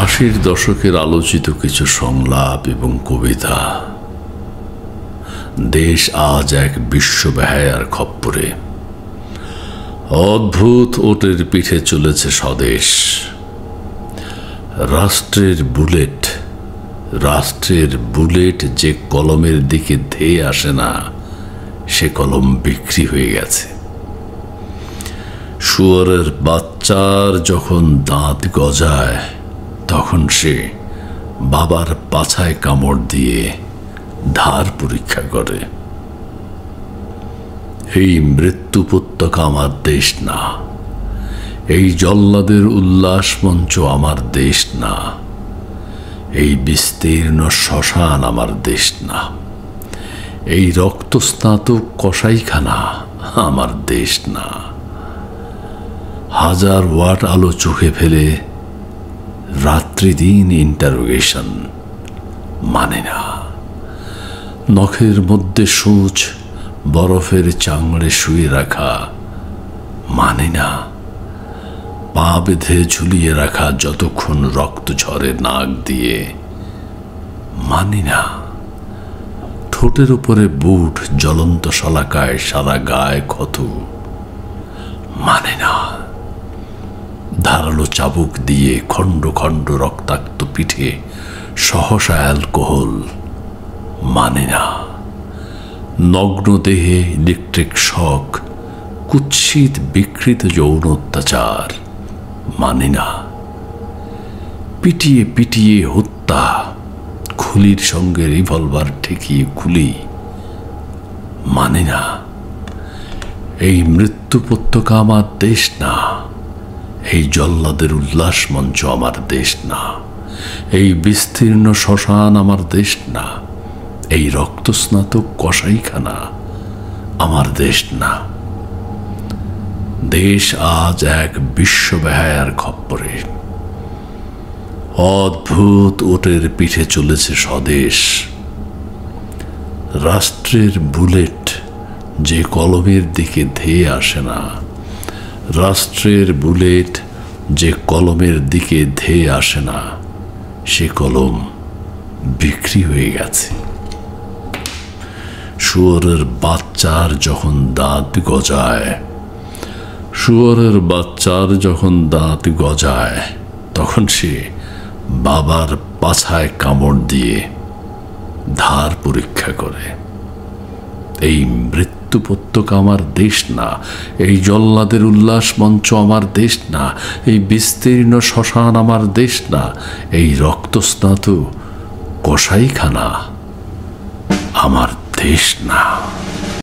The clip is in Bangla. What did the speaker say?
আশির দশকের আলোচিত কিছু সংলাপ এবং কবিতা। দেশ আজ এক বিশ্বব্যাহায়ার খপ্পরে। অদ্ভুত ওটের পিঠে চলেছে স্বদেশ। রাষ্ট্রের বুলেট যে কলমের দিকে ধেয়ে আসে না, সে কলম বিক্রি হয়ে গেছে। শুয়োরের বাচ্চার যখন দাঁত গজায়, তখন সে বাবার পাছায় কামড় দিয়ে ধার পরীক্ষা করে। এই মৃত্যু উপত্যকা আমার দেশ না, এই জল্লাদের উল্লাস মঞ্চ আমার দেশ না, এই বিস্তীর্ণ শ্মশান আমার দেশ না, এই রক্তস্নাতক কসাইখানা আমার দেশ না। 1000 ওয়াট আলো চোখে ফেলে রাত্রি দিন ইন্টারোগেশন মানে না। নখের মধ্যে সূচ বরফের চাংড়ে শুয়ে রাখা মানে না। পা বেঁধে ঝুলিয়ে রাখা যতক্ষণ রক্ত ঝরে নাক দিয়ে মানি না। ঠোঁটের উপরে বুট জ্বলন্ত শলাকায় সারা গায়ে ক্ষত মানে না। ধারালো চাবুক দিয়ে খণ্ড খণ্ড রক্তাক্ত পিঠে সহসা অ্যালকোহল মানে না। নগ্ন দেহে ইলেকট্রিক শক, কুৎসিত বিকৃত যৌন অত্যাচার মানে না। পিটিয়ে পিটিয়ে হত্যা, খুলির সঙ্গে রিভলভার ঠেকিয়ে গুলি মানে না। এই মৃত্যু উপত্যকা আমার দেশ না, এই জল্লাদের উল্লাস মঞ্চ আমার দেশ না, এই বিস্তীর্ণ শ্মশান আমার দেশ না, এই রক্তস্নাতক কসাইখানা আমার দেশ না। দেশ আজ এক বিশ্বব্যাহায়ার খপ্পরে। অদ্ভুত ওটের পিঠে চলেছে স্বদেশ। রাষ্ট্রের বুলেট যে কলমের দিকে ধেয়ে আসে না, রাষ্ট্রের বুলেট যে কলমের দিকে ধেয়ে আসে না, সে কলম বিক্রি হয়ে গেছে। শুয়োরের বাচ্চার যখন দাঁত গজায়, তখন সে বাবার পাছায় কামড় দিয়ে ধার পরীক্ষা করে। এই মৃত্যু উপত্যকা আমার দেশ না, এই জল্লাদের উল্লাস মঞ্চ আমার দেশ না, এই বিস্তীর্ণ শ্মশান আমার দেশ না, এই রক্তস্নাত কসাইখানা আমার দেশ না।